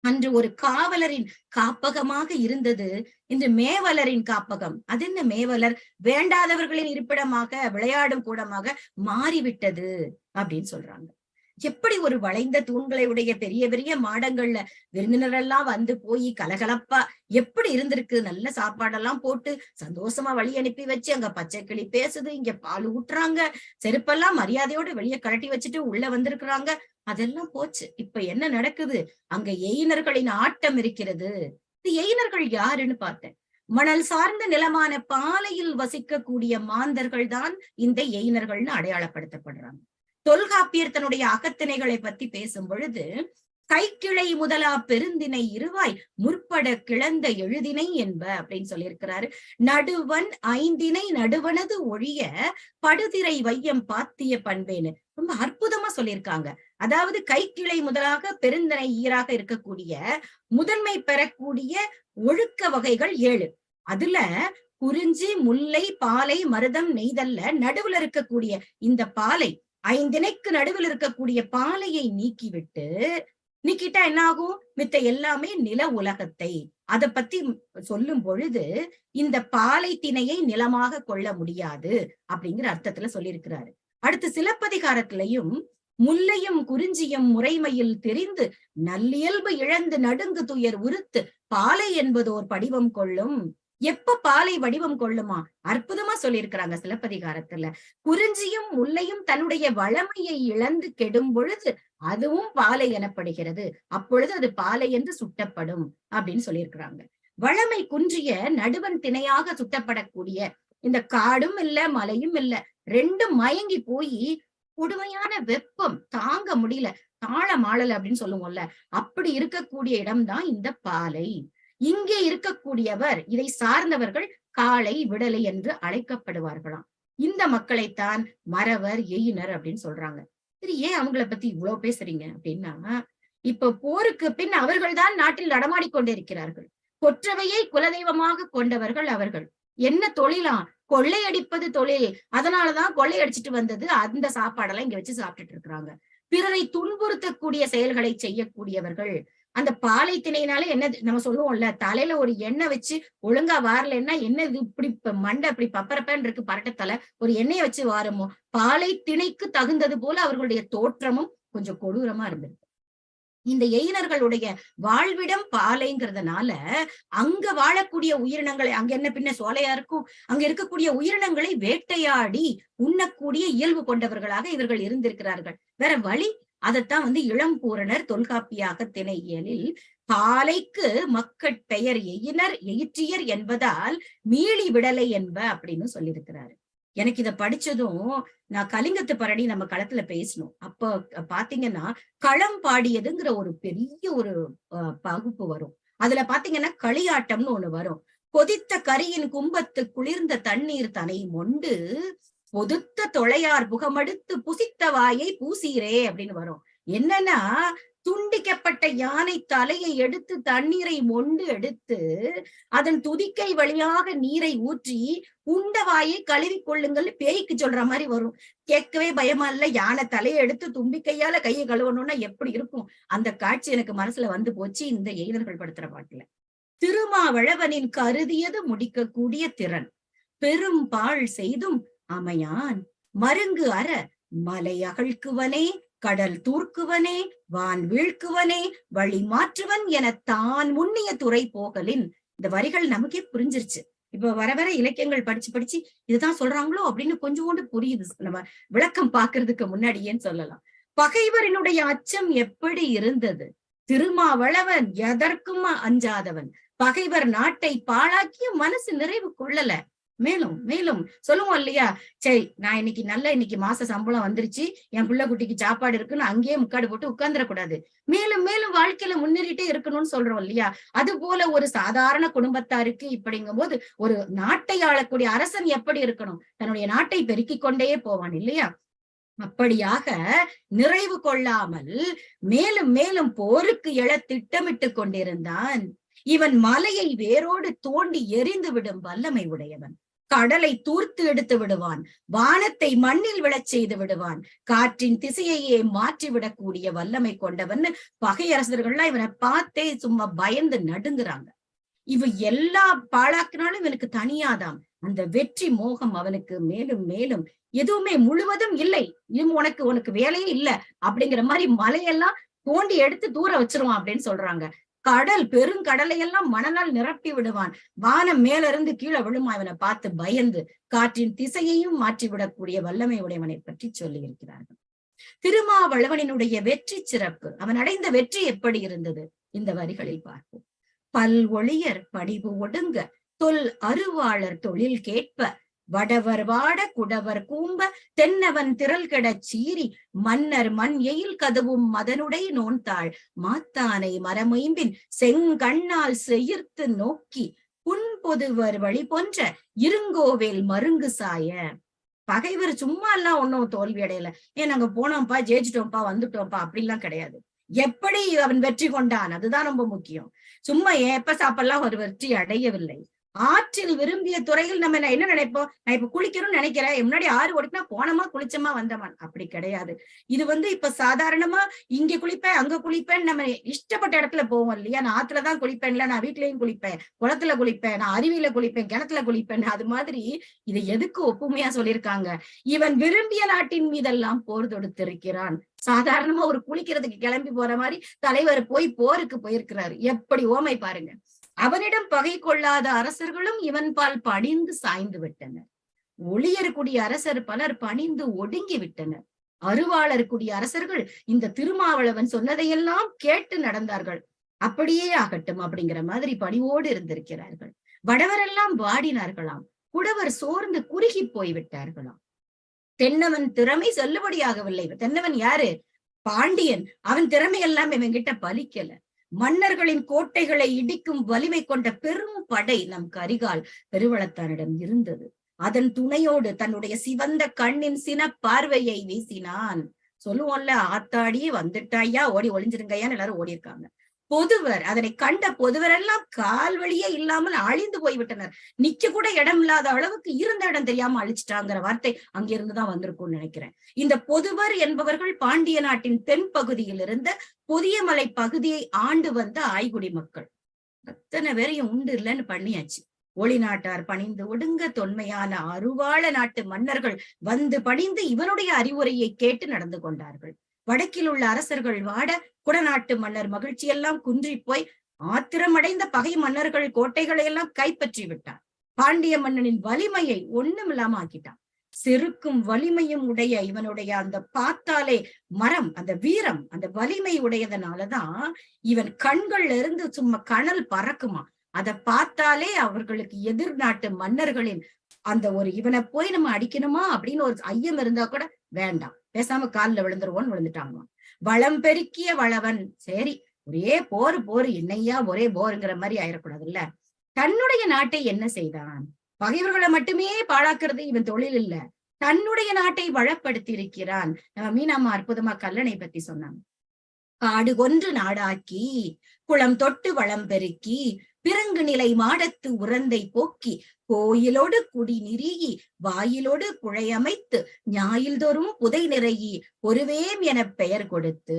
அன்று ஒரு காவலரின் காப்பகமாக இருந்தது, இன்று மேவலரின் காப்பகம். அது என்ன மேவலர்? வேண்டாதவர்களின் இருப்பிடமாக, விளையாடும் கூடமாக மாறிவிட்டது அப்படின்னு சொல்றாங்க. எப்படி ஒரு வளைந்த தூண்களை உடைய பெரிய பெரிய மாடங்கள்ல விருந்தினரெல்லாம் வந்து போய் கலகலப்பா எப்படி இருந்திருக்கு. நல்ல சாப்பாடெல்லாம் போட்டு சந்தோஷமா வழி அனுப்பி வச்சு அங்க பச்சை கிளி பேசுது, இங்க பால் ஊட்டுறாங்க, செருப்பெல்லாம் மரியாதையோட வெளியே கழட்டி வச்சுட்டு உள்ள வந்திருக்கிறாங்க. அதெல்லாம் போச்சு. இப்ப என்ன நடக்குது? அங்க எயினர்களின் ஆட்டம் இருக்கிறது. இந்த எயினர்கள் யாருன்னு பார்த்தேன். மணல் சார்ந்த நிலமான பாலையில் வசிக்கக்கூடிய மாந்தர்கள் தான் இந்த எயினர்கள்னு அடையாளப்படுத்தப்படுறாங்க. தொல்காப்பியர் தன்னுடைய அகத்திணைகளை பத்தி பேசும் பொழுது கைக்கிளை முதலா பெருந்திணை இருவாய் முற்பட கிளந்த எழுதினை என்ப அப்படின்னு சொல்லியிருக்கிறாரு. நடுவன் ஐந்தினை நடுவனது ஒழிய படுதிரை வையம் பாத்திய பண்பேன்னு ரொம்ப அற்புதமா சொல்லியிருக்காங்க. அதாவது கைக்கிளை முதலாக பெருந்திணை ஈராக இருக்கக்கூடிய முதன்மை பெறக்கூடிய ஒழுக்க வகைகள் 7. அதுல குறிஞ்சி, முல்லை, பாலை, மருதம், நெய்தல்ல நடுவுல இருக்கக்கூடிய இந்த பாலை, 5 திணைக்கு நடுவில் இருக்கக்கூடிய பாலையை நீக்கிட்டா என்ன ஆகும்? மித்த எல்லாமே நில உலகத்தை அதை பத்தி சொல்லும் பொழுது இந்த பாலை திணையை நிலமாக கொள்ள முடியாது அப்படிங்கிற அர்த்தத்துல சொல்லியிருக்கிறாரு. அடுத்து சிலப்பதிகாரத்திலையும் முல்லையும் குறிஞ்சியும் முறைமையில் தெரிந்து நல்லியல்பு இழந்து நடுங்கு துயர் உறுத்து பாலை என்பதோர் படிவம் கொள்ளும். எப்ப பாலை வடிவம் கொள்ளுமா? அற்புதமா சொல்லியிருக்கிறாங்க சிலப்பதிகாரத்துல. குறிஞ்சியும் முல்லையும் தன்னுடைய வளமையை இழந்து கெடும் பொழுது அதுவும் பாலை எனப்படுகிறது. அப்பொழுது அது பாலை என்று சுட்டப்படும் அப்படின்னு சொல்லியிருக்கிறாங்க. வளமை குன்றிய நடுவன் திணையாக சுட்டப்படக்கூடிய இந்த காடும் இல்ல மலையும் இல்ல, ரெண்டும் மயங்கி போய் கொடுமையான வெப்பம் தாங்க முடியல, தாழ மாளல அப்படின்னு சொல்லுவோம்ல, அப்படி இருக்கக்கூடிய இடம்தான் இந்த பாலை. இங்கே இருக்கக்கூடியவர், இதை சார்ந்தவர்கள் காளை விடலை என்று அழைக்கப்படுவார்களாம். இந்த மக்களைத்தான் மறவர் எயினர் அப்படின்னு சொல்றாங்க. சரி, ஏன் அவங்களை பத்தி இவ்வளவு பேசுறீங்க அப்படின்னா, இப்ப போருக்கு பின் அவர்கள் தான் நாட்டில் நடமாடிக்கொண்டிருக்கிறார்கள். கொற்றவையை குலதெய்வமாக கொண்டவர்கள் அவர்கள். என்ன தொழிலா? கொள்ளையடிப்பது தொழில். அதனாலதான் கொள்ளையடிச்சிட்டு வந்தது அந்த சாப்பாடெல்லாம் இங்க வச்சு சாப்பிட்டுட்டு இருக்கிறாங்க. பிறரை துன்புறுத்தக்கூடிய செயல்களை செய்யக்கூடியவர்கள். அந்த பாலை திணையினாலே என்ன நம்ம சொல்லுவோம்ல, தலையில ஒரு எண்ணெய் வச்சு ஒழுங்கா வாரலைன்னா என்ன இது இப்படி மண்டை அப்படி பப்பரப்பன்னு இருக்கு பரட்டத்தலை, ஒரு எண்ணெயை வச்சு வாரமோ, பாலை திணைக்கு தகுந்தது போல அவர்களுடைய தோற்றமும் கொஞ்சம் கொடூரமா இருந்தது. இந்த எயினர்களுடைய வாழ்விடம் பாலைங்கிறதுனால அங்க வாழக்கூடிய உயிரினங்களை, அங்க என்ன பின்ன சோலையா இருக்கும், அங்க இருக்கக்கூடிய உயிரினங்களை வேட்டையாடி உண்ணக்கூடிய இயல்பு கொண்டவர்களாக இவர்கள் இருந்திருக்கிறார்கள். வேற வழி. அதைத்தான் இளம்பூரணர் தொல்காப்பிய அகத்திணையியலில் பாலைக்கு மக்கட் பெயர் எயினர் எயிற்றியர் என்பதால் மீளி விடலை என்ப அப்படின்னு சொல்லியிருக்கிறாரு. எனக்கு இத படிச்சதும் நான் கலிங்கத்து பரணி நம்ம களத்துல பேசணும். அப்ப பாத்தீங்கன்னா களம் பாடியதுங்கிற ஒரு பெரிய ஒரு பகுப்பு வரும். அதுல பாத்தீங்கன்னா களியாட்டம்னு ஒண்ணு வரும். கொதித்த கரியின் கும்பத்து குளிர்ந்த தண்ணீர் தனை மொண்டு பொதுத்த தொலையார் புகமடுத்து புசித்த வாயை பூசீரே அப்படின்னு வரும். என்னன்னா, துண்டிக்கப்பட்ட யானை தலையை எடுத்து தண்ணீரை மொண்டு எடுத்து அதன் துதிக்கை வழியாக நீரை ஊற்றி உண்ட வாயை கழுவி கொள்ளுங்கள் பேய்க்கு சொல்ற மாதிரி வரும். கேட்கவே பயமா இல்ல? யானை தலையை எடுத்து தும்பிக்கையால கையை கழுவணும்னா எப்படி இருக்கும்? அந்த காட்சி எனக்கு மனசுல வந்து போச்சு இந்த எயினர்கள் படுத்துற பாட்டுல. திருமாவளவனின் கருதியது முடிக்கக்கூடிய திறன் பெரும் பாழ் செய்தும் அமையான் மருங்கு அற மலை அகழ்க்குவனே கடல் தூர்க்குவனே வான் வீழ்க்குவனே வழி மாற்றுவன் என தான் முன்னிய துறை போகலின். இந்த வரிகள் நமக்கே புரிஞ்சிருச்சு. இப்ப வர வர இலக்கியங்கள் படிச்சு படிச்சு இதுதான் சொல்றாங்களோ அப்படின்னு கொஞ்சோண்டு புரியுது. நம்ம விளக்கம் பாக்குறதுக்கு முன்னாடியேன்னு சொல்லலாம். பகைவரினுடைய அச்சம் எப்படி இருந்தது? திருமாவளவன் எதற்கும் அஞ்சாதவன். பகைவர் நாட்டை பாழாக்கியும் மனசு நிறைவு கொள்ளல. மேலும் மேலும் சொல்லுவோம் இல்லையா, சரி நான் இன்னைக்கு மாச சம்பளம் வந்துருச்சு, என் பிள்ளை குட்டிக்கு சாப்பாடு இருக்குன்னு அங்கேயே முக்காடு போட்டு உட்கார்ந்துடக்கூடாது. மேலும் மேலும் வாழ்க்கையில முன்னேறிட்டே இருக்கணும்னு சொல்றோம் இல்லையா. அது போல ஒரு சாதாரண குடும்பத்தாருக்கு இப்படிங்கும் போது ஒரு நாட்டை ஆளக்கூடிய அரசன் எப்படி இருக்கணும்? தன்னுடைய நாட்டை பெருக்கிக் கொண்டே போவான் இல்லையா. அப்படியாக நிறைவு கொள்ளாமல் மேலும் மேலும் போருக்கு எழ திட்டமிட்டு கொண்டிருந்தான். இவன் மலையை வேரோடு தோண்டி எரிந்து விடும் வல்லமை உடையவன். கடலை தூர்த்து எடுத்து விடுவான். வானத்தை மண்ணில் விழச் செய்து விடுவான். காற்றின் திசையையே மாற்றி விடக்கூடிய வல்லமை கொண்டவன். பகையரசர்கள்லாம் இவனை பார்த்தே சும்மா பயந்து நடுங்குறாங்க. இவ எல்லா பாழாக்கினாலும் இவனுக்கு தனியாதாம் அந்த வெற்றி மோகம் அவனுக்கு மேலும் மேலும். எதுவுமே முழுவதும் இல்லை, உனக்கு வேலையே இல்ல அப்படிங்கிற மாதிரி மலையெல்லாம் தோண்டி எடுத்து தூர வச்சிருவான் அப்படின்னு சொல்றாங்க. கடல் பெருங்கடலையெல்லாம் மணலால் நிரப்பி விடுவான். வானம் மேல இருந்து கீழே விழுமா இவனை பார்த்து பயந்து. காற்றின் திசையையும் மாற்றி விடக்கூடிய வல்லமை உடையவனை பற்றி சொல்லி இருக்கிறார்கள். திருமாவளவனினுடைய வெற்றி சிறப்பு, அவன் அடைந்த வெற்றி எப்படி இருந்தது இந்த வரிகளில் பார்ப்போம். பல் ஒளியர் படிவு ஒடுங்க தொல் அருவாளர் தொழில் கேட்ப வடவர் வாட குடவர் கூம்ப தென்னவன் திரள் கெடச் சீறி மன்னர் மண் எயில் கதவும் மதனுடை நோன்தாள் மாத்தானை மரமைம்பின் செங்கண்ணால் செயிர்த்து நோக்கி புன்பொதுவர் வழி போன்ற இருங்கோவேல் மருங்கு சாய. பகைவர் சும்மா எல்லாம் ஒன்னும் தோல்வி அடையல. நாங்க போனோம்ப்பா, ஜெயிச்சிட்டோம்ப்பா, வந்துட்டோம்ப்பா அப்படிலாம் கிடையாது. எப்படி அவன் வெற்றி கொண்டான் அதுதான் ரொம்ப முக்கியம். சும்மா ஏப்ப சாப்பெல்லாம் ஒரு வெற்றி அடையவில்லை. ஆற்றில் விரும்பிய துறையில் நம்ம என்ன நினைப்போம், நான் இப்ப குளிக்கணும்னு நினைக்கிறேன், முன்னாடி ஆறு ஓடினா போனோமா குளிச்சோமா வந்தமான், அப்படி கிடையாது. இது இப்ப சாதாரணமா இங்க குளிப்பேன் அங்க குளிப்பேன் நம்ம இஷ்டப்பட்ட இடத்துல போவோம் இல்லையா. நான் ஆத்துலதான் குளிப்பேன்ல, நான் வீட்லயும் குளிப்பேன், குளத்துல குளிப்பேன், நான் அருவியில குளிப்பேன், கிணத்துல குளிப்பேன். அது மாதிரி இதை எதுக்கு ஒப்புமையா சொல்லியிருக்காங்க. இவன் விரும்பிய நாட்டின் மீதெல்லாம் போர் தொடுத்திருக்கிறான். சாதாரணமா ஒரு குளிக்கிறதுக்கு கிளம்பி போற மாதிரி தலைவர் போருக்கு போயிருக்கிறாரு. எப்படி ஓமை பாருங்க. அவனிடம் பகை கொள்ளாத அரசர்களும் இவன் பால் பணிந்து சாய்ந்து விட்டனர். ஒளியர்குடிய அரசர் பலர் பணிந்து ஒடுங்கி விட்டனர். அருவாளர்குடிய அரசர்கள் இந்த திருமாவளவன் சொன்னதையெல்லாம் கேட்டு நடந்தார்கள். அப்படியே ஆகட்டும் அப்படிங்கிற மாதிரி பணிவோடு இருந்திருக்கிறார்கள். வடவரெல்லாம் வாடினார்களாம். குடவர் சோர்ந்து குறுகி போய்விட்டார்களாம். தென்னவன் திறமை செல்லுபடியாகவில்லை. தென்னவன் யாரு? பாண்டியன். அவன் திறமை எல்லாம் இவன் கிட்ட பலிக்கல. மன்னர்களின் கோட்டைகளை இடிக்கும் வலிமை கொண்ட பெரும் படை நம் கரிகால் பெருவளத்தானிடம் இருந்தது. அதன் துணையோடு தன்னுடைய சிவந்த கண்ணின் சின பார்வையை வீசினான். சொல்லுவோம்ல, ஆத்தாடி வந்துட்டாயா, ஓடி ஒளிஞ்சிருங்கய்யான்னு எல்லாரும் ஓடி இருக்காங்க. பொதுவர், அதனை கண்ட பொதுவர் எல்லாம் கால் வழியே இல்லாமல் அழிந்து போய்விட்டனர். நிக்க கூட இடம் இல்லாத அளவுக்கு இருந்த இடம் தெரியாம அழிச்சிட்டாங்கிற வார்த்தை அங்கிருந்துதான் வந்திருக்கும்னு நினைக்கிறேன். இந்த பொதுவர் என்பவர்கள் பாண்டிய நாட்டின் தென் பகுதியில் இருந்த புதிய மலை பகுதியை ஆண்டு வந்த ஆய்குடி மக்கள். அத்தனை பேரையும் உண்டு இல்லைன்னு பண்ணியாச்சு. ஒளி நாட்டார் பணிந்து ஒடுங்க தொன்மையான அருவாள நாட்டு மன்னர்கள் வந்து பணிந்து இவனுடைய அறிவுரையை கேட்டு நடந்து கொண்டார்கள். வடக்கில் உள்ள அரசர்கள் வாட குடநாட்டு மன்னர் மகிழ்ச்சியெல்லாம் குன்றி போய் ஆத்திரமடைந்த பகை மன்னர்கள் கோட்டைகளை எல்லாம் கைப்பற்றி விட்டார். பாண்டிய மன்னனின் வலிமையை ஒண்ணுமில்லாம ஆக்கிட்டான். செருக்கும் வலிமையும் உடைய இவனுடைய அந்த பார்த்தாலே மரம், அந்த வீரம், அந்த வலிமை உடையதனாலதான் இவன் கண்கள்ல இருந்து சும்மா கனல் பறக்குமா. அதை பார்த்தாலே அவர்களுக்கு எதிர் நாட்டு மன்னர்களின் அந்த ஒரு இவனை போய் நம்ம அடிக்கணுமா அப்படின்னு ஒரு ஐயம் இருந்தா கூட வேண்டாம், பேசாம காலில் விழுந்துருவோன்னு விழுந்துட்டாங்க. வளம் பெருக்கிய வளவன், சரி ஒரே போரு என்னையா ஒரே போருங்கிற மாதிரி ஆயிடக்கூடாது இல்ல. தன்னுடைய நாட்டை என்ன செய்தான்? பகைவர்களை மட்டுமே பாழாக்குறது இவன் தொழில் இல்ல, தன்னுடைய நாட்டை வளப்படுத்தி இருக்கிறான். நம்ம மீனாம்மா அற்புதமா கல்லணை பத்தி சொன்னாங்க. காடு கொன்று நாடாக்கி குளம் தொட்டு வளம் பெருக்கி பிறங்கு நிலை மாடத்து உரந்தை போக்கி கோயிலோடு குடி நிறுகி வாயிலோடு குழையமைத்து ஞாயில்தோறும் புதை நிறையி ஒருவேம் என பெயர் கொடுத்து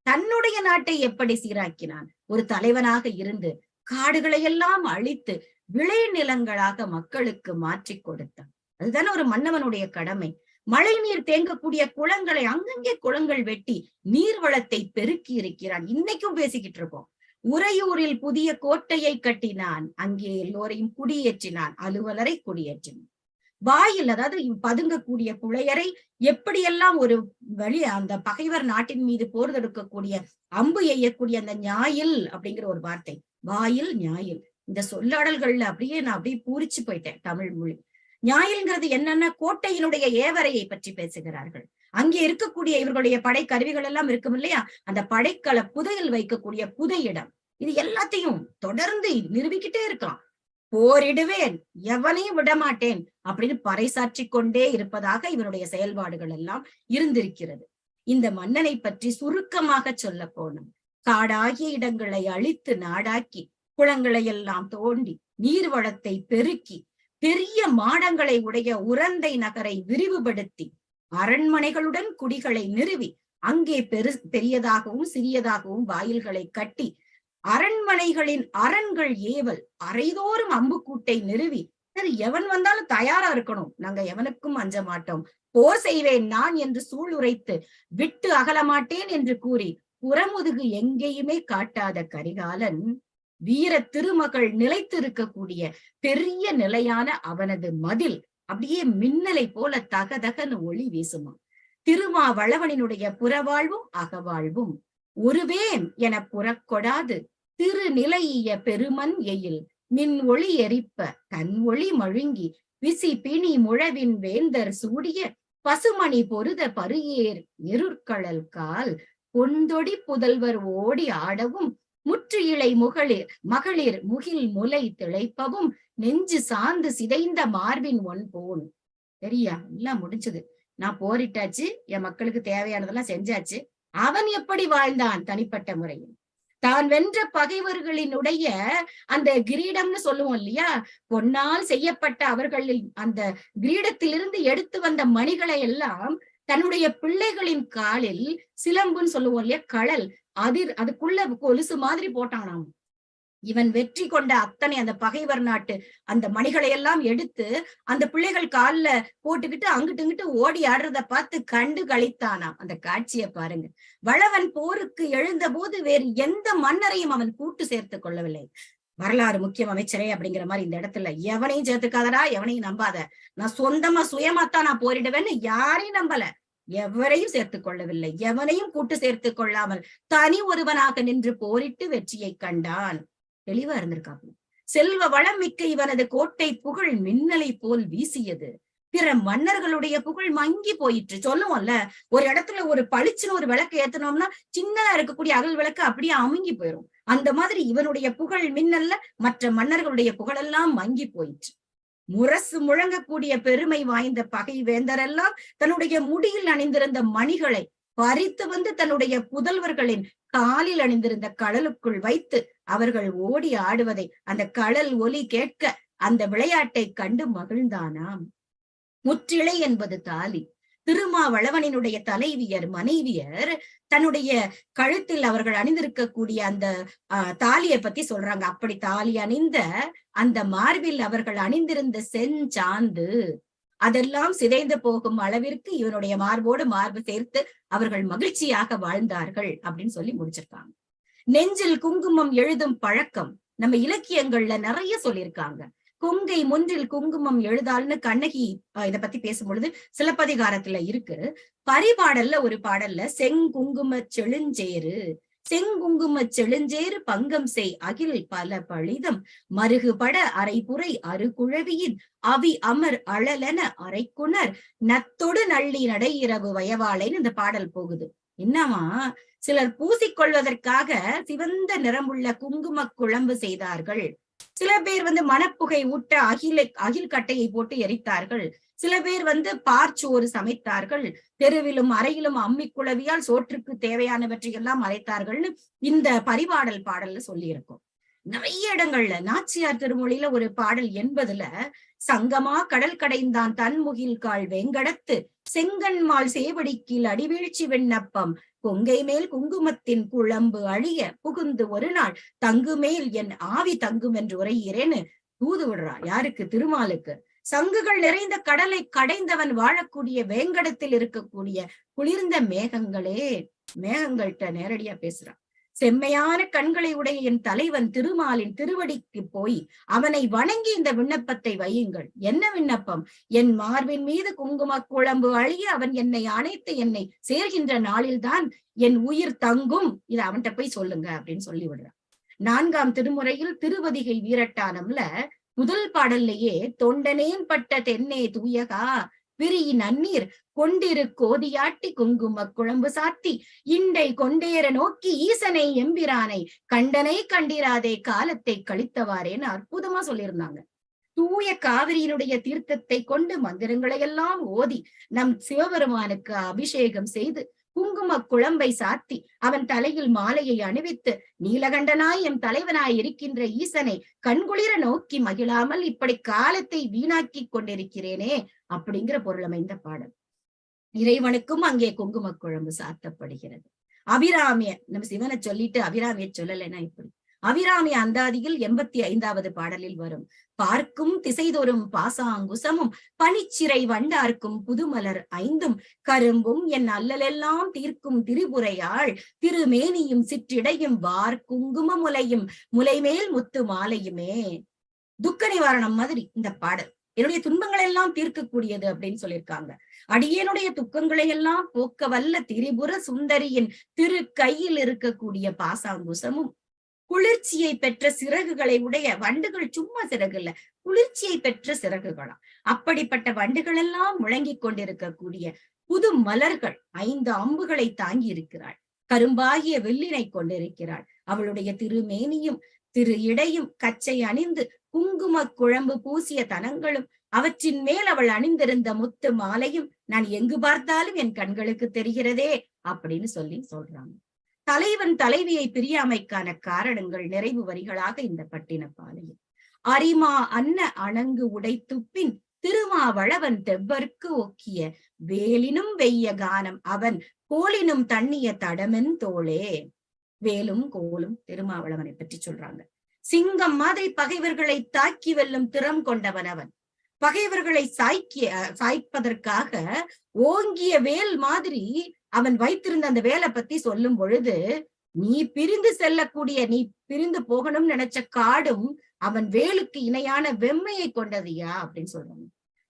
தன்னுடைய நாட்டை எப்படி சீராக்கினான்? ஒரு தலைவனாக இருந்து காடுகளை எல்லாம் அழித்து விளை நிலங்களாக மக்களுக்கு மாற்றி கொடுத்தான். அதுதானே ஒரு மன்னவனுடைய கடமை. மழை நீர் தேங்கக்கூடிய குளங்களை அங்கங்கே குளங்கள் வெட்டி நீர்வளத்தை பெருக்கி இருக்கிறான். இன்னைக்கும் பேசிக்கிட்டு இருக்கோம். உறையூரில் புதிய கோட்டையை கட்டினான், அங்கே எல்லோரையும் குடியேற்றினான், அலுவலரை குடியேற்றினான். வாயில், அதாவது பதுங்கக்கூடிய புலையரை எப்படியெல்லாம் ஒரு வழி அந்த பகைவர் நாட்டின் மீது போர் தொடுக்கக்கூடிய அம்பு எய்யக்கூடிய அந்த ஞாயில் அப்படிங்கிற ஒரு வார்த்தை, வாயில் ஞாயில், இந்த சொல்லாடல்கள்ல நான் அப்படியே பூரிச்சு போயிட்டேன். தமிழ் மொழி ஞாயில்ங்கிறது என்னன்னா கோட்டையினுடைய ஏவரையை பற்றி பேசுகிறார்கள். அங்கே இருக்கக்கூடிய இவர்களுடைய படை கருவிகள் எல்லாம் இருக்கும் இல்லையா, அந்த படைக்கல புதையில் வைக்கக்கூடிய புதையிடம், இது எல்லாத்தையும் தொடர்ந்து நிரூபிக்கிட்டே இருக்கான். போரிடுவேன், எவனையும் விடமாட்டேன் அப்படின்னு பறைசாற்றி கொண்டே இருப்பதாக இவனுடைய செயல்பாடுகள் எல்லாம் இருந்திருக்கிறது. இந்த மன்னனை பற்றி சுருக்கமாக சொல்ல போனோம். காடாகிய இடங்களை அழித்து நாடாக்கி, குளங்களை எல்லாம் தோண்டி, நீர்வளத்தை பெருக்கி, பெரிய மாடங்களை உடைய உரந்தை நகரை விரிவுபடுத்தி, அரண்மனைகளுடன் குடிகளை நிறுவி, அங்கே பெரியதாகவும் சிறியதாகவும் வாயில்களை கட்டி, அரண்மனைகளின் அரண்கள் ஏவல், அறைதோறும் அம்புக்கூட்டை நிறுவி, எவன் வந்தாலும் தயாரா இருக்கணும், நாங்க எவனுக்கும் அஞ்ச மாட்டோம், போர் செய்வேன் நான் என்று சூளுரைத்து விட்டு அகலமாட்டேன் என்று கூறி புறமுதுகு எங்கேயுமே காட்டாத கரிகாலன் வீர திருமகள் நிலைத்து இருக்கக்கூடிய பெரிய நிலையான அவனது மதில் அப்படியே மின்னலை போல தகதகன்னு ஒளி வீசுமா. திருமாவளவனினுடைய புறவாழ்வும் அகவாழ்வும் ஒருவேன் என புறக்கொடாது திருநிலைய பெருமன் எயில் மின் ஒளி எரிப்ப தன் ஒளி மழுங்கி விசி பிணி முழவின் வேந்தர் சூடிய பசுமணி பொருத பருஏர் நெருற்கழல் கால் பொந்தொடி புதல்வர் ஓடி ஆடவும் முற்று இலை மகளிர் முகில் முலை திளைப்பவும் நெஞ்சு சார்ந்து சிதைந்த மார்பின் ஒன் போன். சரியா, எல்லாம் முடிஞ்சது. நான் போரிட்டாச்சு, என் மக்களுக்கு தேவையானதெல்லாம் செஞ்சாச்சு. அவன் எப்படி வாழ்ந்தான் தனிப்பட்ட முறையில்? தான் வென்ற பகைவர்களினுடைய அந்த கிரீடம்னு சொல்லுவோம் இல்லையா, பொன்னால் செய்யப்பட்ட அவர்களில் அந்த கிரீடத்திலிருந்து எடுத்து வந்த மணிகளை எல்லாம் தன்னுடைய பிள்ளைகளின் காலில் சிலம்புன்னு சொல்லுவோம் இல்லையா, கடல் அதுக்குள்ள கொலுசு மாதிரி போட்டானாம். இவன் வெற்றி கொண்ட அத்தனை அந்த பகைவர் நாட்டு அந்த மணிகளை எல்லாம் எடுத்து அந்த பிள்ளைகள் கால்ல போட்டுக்கிட்டு அங்கிட்டு இங்கிட்டு ஓடி ஆடுறத பார்த்து கண்டு கழித்தானாம். அந்த காட்சியை பாருங்க. வளவன் போருக்கு எழுந்த போது வேறு எந்த மன்னரையும் அவன் கூட்டு சேர்த்து கொள்ளவில்லை. வரலாறு முக்கியம் அமைச்சரே அப்படிங்கிற மாதிரி இந்த இடத்துல எவனையும் சேர்த்துக்காதடா, எவனையும் நம்பாத, நான் சொந்தமா சுயமாத்தான் நான் போரிடுவேன்னு யாரையும் நம்பல, எவரையும் சேர்த்துக் கொள்ளவில்லை. எவனையும் கூட்டு சேர்த்து கொள்ளாமல் தனி ஒருவனாக நின்று போரிட்டு வெற்றியை கண்டான். தெளிவா இருந்திருக்காங்க. செல்வ வளம் மிக்க இவனது கோட்டை புகழ் மின்னலை போல் வீசியது. பிற மன்னர்களுடைய புகழ் மங்கி போயிற்று. சொல்லுவோம்ல, ஒரு இடத்துல ஒரு பளிச்சுன்னு ஒரு விளக்கு ஏத்தனோம்னா சின்னதா இருக்கக்கூடிய அகல் விளக்கு அப்படியே அமுங்கி போயிடும். அந்த மாதிரி இவனுடைய புகழ் மின்னல்ல மற்ற மன்னர்களுடைய புகழெல்லாம் மங்கி போயிற்று. முரசு முழங்கக்கூடிய பெருமை வாய்ந்த பகை வேந்தரெல்லாம் தன்னுடைய முடியில் அணிந்திருந்த மணிகளை பறித்து வந்து தன்னுடைய புதல்வர்களின் காலில் அணிந்திருந்த கடலுக்குள் வைத்து அவர்கள் ஓடி ஆடுவதை அந்த கடல் ஒலி கேட்க அந்த விளையாட்டை கண்டு மகிழ்ந்தானாம். முற்றிலை என்பது தாலி. திருமாவளவனினுடைய தலைவியர் மனைவியர் தன்னுடைய கழுத்தில் அவர்கள் அணிந்திருக்கக்கூடிய அந்த தாலியை பத்தி சொல்றாங்க. அப்படி தாலி அணிந்த அந்த மார்பில் அவர்கள் அணிந்திருந்த செஞ்சாந்து அதெல்லாம் சிதைந்து போகும் அளவிற்கு இவனுடைய மார்போடு மார்பு சேர்த்து அவர்கள் மகிழ்ச்சியாக வாழ்ந்தார்கள் அப்படின்னு சொல்லி முடிச்சிருக்காங்க. நெஞ்சில் குங்குமம் எழுதும் பழக்கம் நம்ம இலக்கியங்கள்ல நிறைய சொல்லியிருக்காங்க. கொங்கை முன்றில் குங்குமம் எழுதால்னு கண்ணகி இத பத்தி பேசும்பொழுது சிலப்பதிகாரத்துல இருக்கு. பரிபாடல்ல ஒரு பாடல்ல செங்குங்கும செழுஞ்சேரு செங்குங்கும செழுஞ்சேறு பங்கம் செய் அகில் பல பழிதம் மருகுபட அரைபுரை அருகுழவியின் அவி அமர் அழலென அரைக்குணர் நத்தொடு நள்ளி நடை இரவு வயவாளைன்னு இந்த பாடல் போகுது. என்னவா, சிலர் பூசிக்கொள்வதற்காக சிவந்த நிறமுள்ள குங்கும குழம்பு செய்தார்கள். சில பேர் மணப்புகை ஊட்ட அகில் கட்டையை போட்டு எரித்தார்கள். சில பேர் பார்ச்சோறு சமைத்தார்கள். தெருவிலும் அறையிலும் அம்மி குளவியால் சோற்றுக்கு தேவையானவற்றை எல்லாம் அரைத்தார்கள்னு இந்த பரிபாடல் பாடல்ல சொல்லி இருக்கும். நிறைய இடங்கள்ல நாச்சியார் திருமொழியில ஒரு பாடல் 80ல சங்கமா கடல் கடைந்தான் தன்முகில் கால் வெங்கடத்து செங்கன்மால் சேவடிக்கில் அடிவீழ்ச்சி விண்ணப்பம் கொங்கை மேல் குங்குமத்தின் குழம்பு அழிய புகுந்து ஒரு நாள் தங்குமேல் என் ஆவி தங்கும் என்று உரைகிறேன்னு தூது விடுறா. யாருக்கு? திருமாலுக்கு. சங்குகள் நிறைந்த கடலை கடைந்தவன் வாழக்கூடிய வேங்கடத்தில் இருக்கக்கூடிய குளிர்ந்த மேகங்களே, மேகங்கள்கிட்ட நேரடியா பேசுறான். செம்மையான கண்களை உடைய என் தலைவன் திருமாலின் திருவடிக்கு போய் அவனை வணங்கி இந்த விண்ணப்பத்தை வையுங்கள். என்ன விண்ணப்பம்? என் மார்பின் மீது குங்கும குழம்பு அழிய அவன் என்னை அணைத்து என்னை சேர்கின்ற நாளில்தான் என் உயிர் தங்கும். இதை அவன்கிட்ட போய் சொல்லுங்க அப்படின்னு சொல்லி விடுறான். 4ஆம் திருமுறையில் திருவதிகை வீரட்டானம்ல முதல் பாடல்லையே தொண்டனேன் பட்ட தென்னே தூயகா விரி நன்னீர் கொண்டிரு கோதியாட்டி குங்கும குழம்பு சாத்தி இண்டை கொண்டேற நோக்கி ஈசனை எம்பிரானை கண்டனை கண்டிராதே காலத்தை கழித்தவாறேன்னு அற்புதமா சொல்லியிருந்தாங்க. தூய காவிரியினுடைய தீர்த்தத்தை கொண்டு மந்திரங்களை எல்லாம் ஓதி நம் சிவபெருமானுக்கு அபிஷேகம் செய்து குங்கும குழம்பை சாத்தி அவன் தலையில் மாலையை அணிவித்து நீலகண்டனாய் எம் தலைவனாய் இருக்கின்ற ஈசனை கண்குளிர நோக்கி மகிழாமல் இப்படி காலத்தை வீணாக்கி கொண்டிருக்கிறேனே அப்படிங்கிற பொருளமைந்த பாடல். இறைவனுக்கும் அங்கே குங்கும குழம்பு சாத்தப்படுகிறது. அபிராமிய நம்ம சிவனை சொல்லிட்டு அபிராமிய சொல்லலைன்னா இப்படி. அபிராமி அந்தாதியில் 85வது பாடலில் வரும். பார்க்கும் திசைதொறும் பாசாங்குசமும் பனிச்சிறை வண்டார்க்கும் புதுமலர் 5ம் கரும்பும் என் அல்லலெல்லாம் தீர்க்கும் திரிபுரையாள் திருமேனியும் சிற்றிடையும் வார் குங்கும முலையும் முலைமேல் முத்து மாலையுமே. துக்க நிவாரணம் மாதிரி இந்த பாடல். என்னுடைய துன்பங்களை எல்லாம் தீர்க்கக்கூடியது அப்படின்னு சொல்லியிருக்காங்க. அடியனுடைய துக்கங்களை எல்லாம் போக்க வல்ல திரிபுர சுந்தரியின் திரு கையில் இருக்கக்கூடிய பாசாங்குசமும் குளிர்ச்சியை பெற்ற சிறகுகளை உடைய வண்டுகள், சும்மா சிறகு இல்ல, குளிர்ச்சியை பெற்ற சிறகுகளா, அப்படிப்பட்ட வண்டுகள் எல்லாம் முழங்கிக் கொண்டிருக்கக்கூடிய புது மலர்கள் 5 அம்புகளை தாங்கி இருக்கிறாள். கரும்பாகிய வெள்ளினை கொண்டிருக்கிறாள். அவளுடைய திருமேனியும் திரு இடையும் கச்சை அணிந்து குங்கும குழம்பு பூசிய தனங்களும் அவற்றின் மேல் அவள் அணிந்திருந்த முத்து மாலையும் நான் எங்கு பார்த்தாலும் என் கண்களுக்கு தெரிகிறதே அப்படின்னு சொல்றாங்க. தலைவன் தலைவியை பிரியாமைக்கான காரணங்கள் நிறைவு வரிகளாக இந்த பட்டினப்பாலையில். அரிமா அன்ன அணங்கு உடைத்துப்பின் திருமாவளவன் தெவ்வர்க்கு ஒக்கிய வேலினும் வெய்ய கானம் அவன் கோலினும் தண்ணிய தடமென் தோளே. வேலும் கோலும் திருமாவளவனை பற்றி சொல்றாங்க. சிங்கம் மாதிரி பகைவர்களை தாக்கி வெல்லும் திறம் கொண்டவன் அவன். பகைவர்களை சாய்ப்பதற்காக ஓங்கிய வேல் மாதிரி அவன் வைத்திருந்த அந்த வேலை பத்தி சொல்லும் பொழுது, நீ பிரிந்து செல்லக்கூடிய, நீ பிரிந்து போகணும்னு நினைச்ச காடும் அவன் வேலுக்கு இணையான வெம்மையை கொண்டதுயா அப்படின்னு சொல்றாங்க.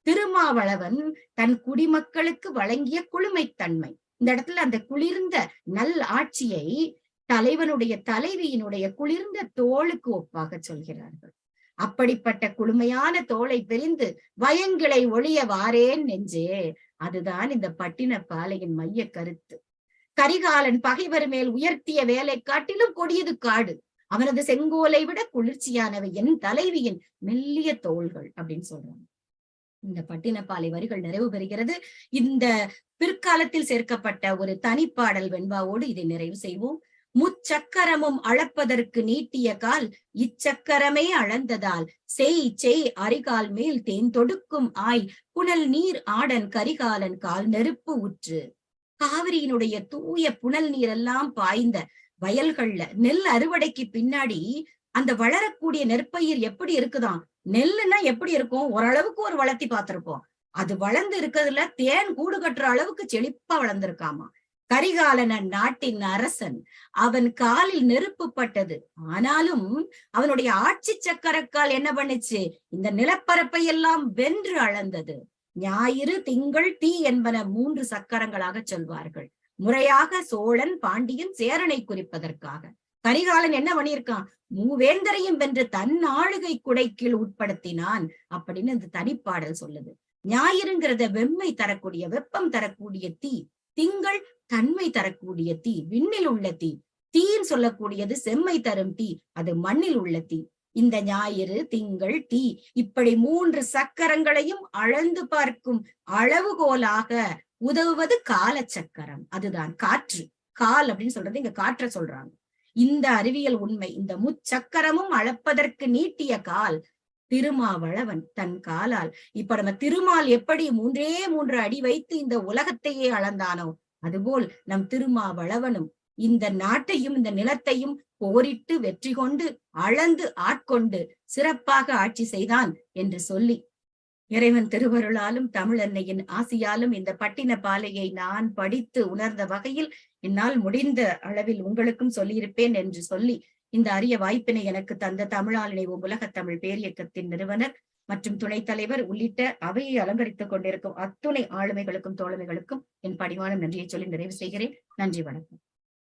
திருமாவளவன் தன் குடிமக்களுக்கு வழங்கிய குளுமைத்தன்மை, இந்த இடத்துல அந்த குளிர்ந்த நல் ஆட்சியை தலைவனுடைய தலைவியினுடைய குளிர்ந்த தோளுக்கு ஒப்பாக சொல்கிறார்கள். அப்படிப்பட்ட குளுமையான தோளை பிரிந்து வயங்கிளை ஒளிய வாரேன் நெஞ்சே. அதுதான் இந்த பட்டினப்பாலையின் மைய கருத்து. கரிகாலன் பகைவர் மேல் உயர்த்திய வேலை காட்டிலும் கொடியது காடு. அவனது செங்கோலை விட குளிர்ச்சியானவை என் தலைவியின் மெல்லிய தோள்கள் அப்படின்னு சொல்றாங்க. இந்த பட்டினப்பாலை வரிகள் நிறைவு பெறுகிறது. இந்த பிற்காலத்தில் சேர்க்கப்பட்ட ஒரு தனிப்பாடல் வெண்பாவோடு இதை நிறைவு செய்வோம். முச்சக்கரமும் அளப்பதற்கு நீட்டிய கால் இச்சக்கரமே அளந்ததால் செய் அரிகால் மேல் தேன் தொடுக்கும் ஆய் புனல் நீர் ஆடன் கரிகாலன் கால் நெருப்பு உற்று. காவிரியினுடைய தூய புனல் நீர் எல்லாம் பாய்ந்த வயல்கள்ல நெல் அறுவடைக்கு பின்னாடி அந்த வளரக்கூடிய நெற்பயிர் எப்படி இருக்குதாம். நெல்லுன்னா எப்படி இருக்கும், ஓரளவுக்கு ஒரு வளர்த்தி பார்த்திருப்போம். அது வளர்ந்து இருக்கிறதுல தேன் கூடு கட்டுற அளவுக்கு செழிப்பா வளர்ந்திருக்காமா. கரிகாலன் நாட்டின் அரசன், அவன் காலில் நெருப்பு பட்டது. ஆனாலும் அவனுடைய ஆட்சி சக்கரக்கால் என்ன பண்ணுச்சு, இந்த நிலப்பரப்பை எல்லாம் வென்று அளந்தது. ஞாயிறு திங்கள் தீ என்பன 3 சக்கரங்களாக சொல்வார்கள். முறையாக சோழன் பாண்டியன் சேரனை குறிப்பதற்காக. கரிகாலன் என்ன பண்ணியிருக்கான், மூவேந்தரையும் வென்று தன் ஆளுகை குடைக்கீழ் உட்படுத்தினான் அப்படின்னு இந்த தனிப்பாடல் சொல்லுது. ஞாயிறுங்கிறத வெம்மை தரக்கூடிய, வெப்பம் தரக்கூடிய தீ. திங்கள் தன்மை தரக்கூடிய தீ, விண்ணில் உள்ள தீ. தீன்னு சொல்லக்கூடியது செம்மை தரும் தீ, அது மண்ணில் உள்ள தீ. இந்த ஞாயிறு திங்கள் தீ இப்படி 3 சக்கரங்களையும் அளந்து பார்க்கும் அளவுகோலாக உதவுவது கால சக்கரம். அதுதான் காற்று. கால் அப்படின்னு சொல்றது இங்க காற்ற சொல்றாங்க. இந்த அறிவியல் உண்மை, இந்த முச்சக்கரமும் அளப்பதற்கு நீட்டிய கால் திருமாவளவன் தன் காலால். இப்ப நம்ம திருமால் எப்படி 3 அடி வைத்து இந்த உலகத்தையே அளந்தானோ, அதுபோல் நம் திருமாவளவனும் இந்த நாட்டையும் இந்த நிலத்தையும் போரிட்டு வெற்றி கொண்டு அளந்து ஆட்கொண்டு சிறப்பாக ஆட்சி செய்தான் என்று சொல்லி இறைவன் திருவருளாலும் தமிழன்னையின் ஆசியாலும் இந்த பட்டின பாலையை நான் படித்து உணர்ந்த வகையில் என்னால் முடிந்த அளவில் உங்களுக்கும் சொல்லியிருப்பேன் என்று சொல்லி இந்த அரிய வாய்ப்பினை எனக்கு தந்த தமிழால் உலகத் தமிழ் பேரியக்கத்தின் நிறுவனர் மற்றும் துணைத் தலைவர் உள்ளிட்ட அவையை அலங்கரித்துக் கொண்டிருக்கும் அத்துணை ஆளுமைகளுக்கும் தோழமைகளுக்கும் என் பணிவான நன்றியை சொல்லி நிறைவு செய்கிறேன். நன்றி, வணக்கம்.